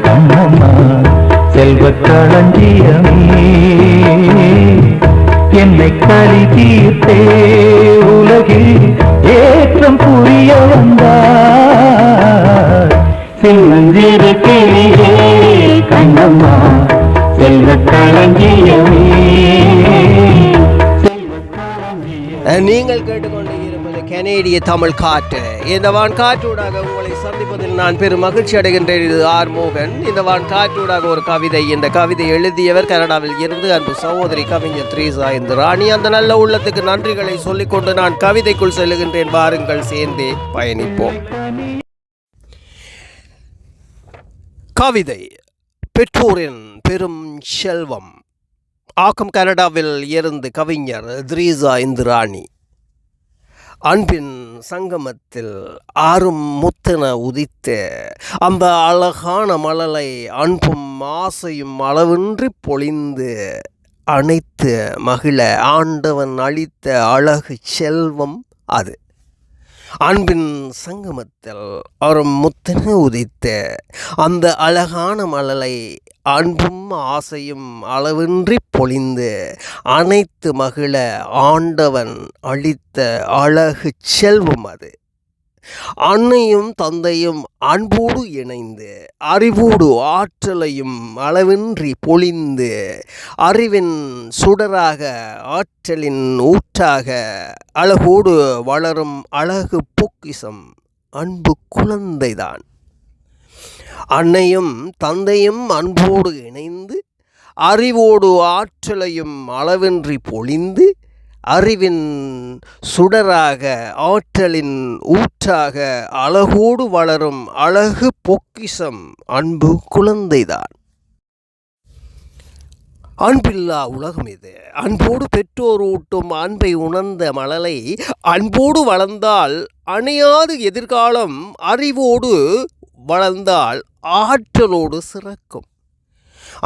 கண்ணம்மா செல்வக் களஞ்சியமே என்னை களி தீர்த்தே உலகில் ஏற்றம் புரிய வந்தார் சின்னஞ்சிறு கிளியே கண்ணம்மா செல்வக் களஞ்சியமே. நீங்கள் கேட்டுக்கொண்டு இருப்பது கனேடிய தமிழ் காற்று. இந்த வான் காற்றூடாக உங்களை சந்திப்பதில் நான் பெரும் மகிழ்ச்சி அடைகின்றேன். இது ஆர் மோகன். இந்த வான் காற்றூடாக ஒரு கவிதை. இந்த கவிதை எழுதியவர் கனடாவில் இருந்து அன்பு சகோதரி கவிஞர் த்ரீசா இந்திராணி. அந்த நல்ல உள்ளத்துக்கு நன்றிகளை சொல்லிக்கொண்டு நான் கவிதைக்குள் செல்லுகின்றேன். வாருங்கள், சேர்ந்தே பயணிப்போம். கவிதை பெற்றோரின் பெரும் செல்வம். ஆக்கம் கனடாவில் இருந்து கவிஞர் த்ரீசா இந்திராணி. அன்பின் சங்கமத்தில் ஆறும் முத்தென உதித்த அந்த அழகான மலலை அன்பும் ஆசையும் அளவின்றி பொழிந்து அனைத்து மகிழ ஆண்டவன் அளித்த அழகு செல்வம் அது. அன்பின் சங்கமத்தில் ஒரு முத்தென உதித்த அந்த அழகான மலலை அன்பும் ஆசையும் அளவின்றி பொழிந்து அனைத்து மகிழ ஆண்டவன் அளித்த அழகு செல்வம் அது. அன்னையும் தந்தையும் அன்போடு இணைந்து அறிவோடு ஆற்றலையும் அளவின்றி பொழிந்து அறிவின் சுடராக ஆற்றலின் ஊற்றாக அழகோடு வளரும் அழகு பொக்கிஷம் அன்பு குழந்தைதான். அன்னையும் தந்தையும் அன்போடு இணைந்து அறிவோடு ஆற்றலையும் அளவின்றி பொழிந்து அறிவின் சுடராக ஆற்றலின் ஊற்றாக அழகோடு வளரும் அழகு பொக்கிஷம் அன்பு குழந்தைதான். அன்பில்லா உலகம் இது. அன்போடு பெற்றோர் ஊட்டும் அன்பை உணர்ந்த மழலை அன்போடு வளர்ந்தால் அணையாது எதிர்காலம் அறிவோடு வளர்ந்தால் ஆற்றலோடு சிறக்கும்.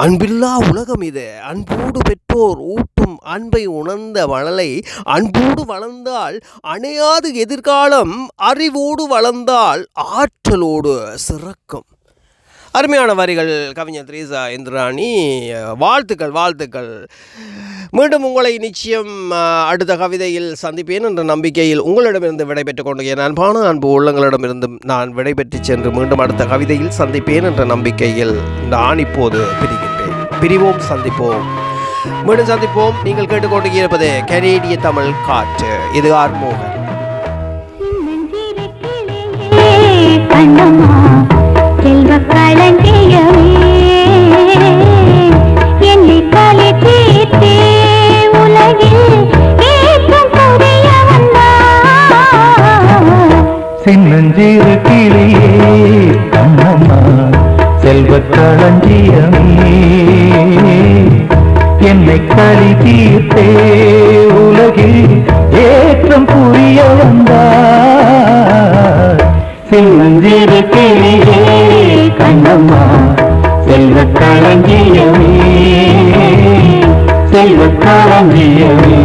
அன்பில்லா உலகம் இது. அன்போடு பெற்றோர் ஊட்டும் அன்பை உணர்ந்த மழலை அன்போடு வளர்ந்தால் அணையாது எதிர்காலம் அறிவோடு வளர்ந்தால் ஆற்றலோடு சிறக்கும். அருமையான வரிகள் கவிஞர் த்ரீசா இந்திராணி. வாழ்த்துக்கள் வாழ்த்துக்கள். மீண்டும் உங்களை நிச்சயம் அடுத்த கவிதையில் சந்திப்பேன் என்ற நம்பிக்கையில் உங்களிடமிருந்து விடைபெற்றுக் கொண்டு என் அன்பான அன்பு உள்ளங்களிடமிருந்து நான் விடைபெற்று சென்று மீண்டும் அடுத்த கவிதையில் சந்திப்பேன் என்ற நம்பிக்கையில் நான் இப்போது பிரிவோம், சந்திப்போம், மீண்டும் சந்திப்போம். நீங்கள் கேட்டுக்கொண்டு இருப்பது கனேடிய தமிழ் காற்று. இது ஆர் மோகன். செல்வக் களஞ்சியமே என்னை களி தீர்த்தே உலகில் ஏற்றம் புரிய வந்தார் சின்னஞ்சிறு கிளியே கண்ணம்மா செல்வக் களஞ்சியமே என்னை களி தீர்த்தே உலகில் ஏற்றம் புரிய வந்தார் சின்னஞ்சிறு கிளியே கண்ணம்மா செல்வக் களஞ்சியமே செல்வக் களஞ்சியமே.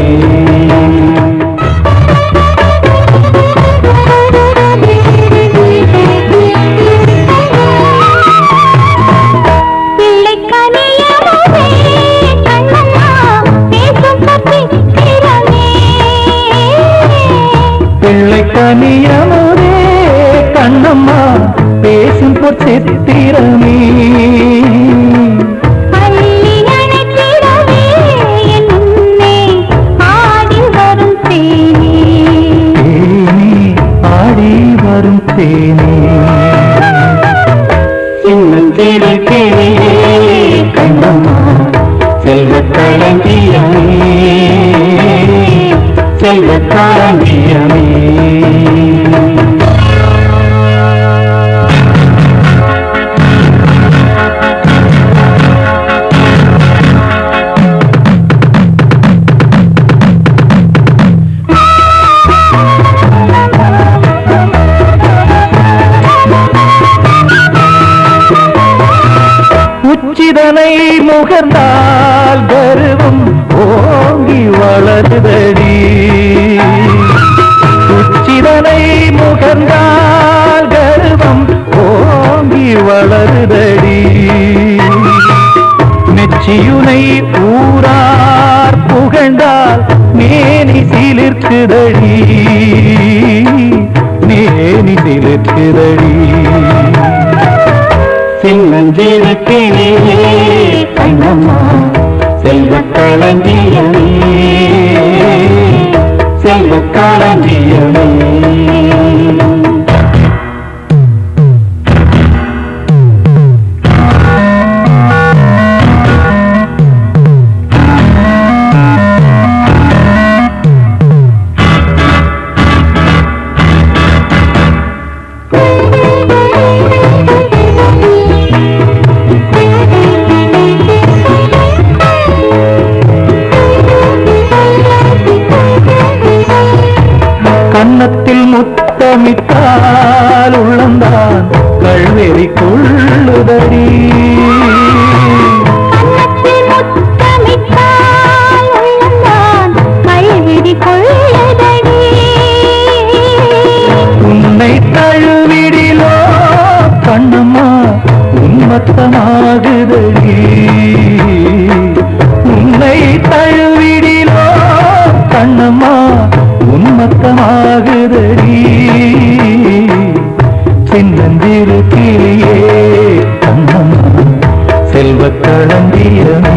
பிள்ளை கனியமுதே கண்ணம்மா பேசும் பொற்சித்திரமே பள்ளி அணைத்திடவே என் முன்னே ஆடி வரும் தேனே ஆடி வரும் தேனே சின்னஞ்சிறு கிளியே கண்ணம்மா செல்வக் களஞ்சியமே செல்வக் களஞ்சியமே. உச்சிதனை முகர்ந்தால் கருவம் ஓங்கி வளருதடி உச்சிதனை முகர்ந்தால் கருவம் ஓங்கி வளருதடி மெச்சியுனை ஊரார் புகழ்ந்தால் மேனி சிலிர்க்குதடி மேனி சிலிர்க்குதடி சின்னஞ்சிறுக்கிளியே கண்ணம்மா செல்வக் களஞ்சியமே செல்வக் களஞ்சியமே கன்னத்தில் முத்தமிட்டால் உள்ளந்தான் கல்வெறி கொள்ளுதடி உன்னை தழுவிடிலோ கண்ணம்மா உன்மத்தமாகுதடி உன்னை தழுவிடிலோ கண்ணம்மா உன்மத்தமாகுதடி சின்னஞ்சிறு கிளியே கண்ணம்மா செல்வக் களஞ்சியமே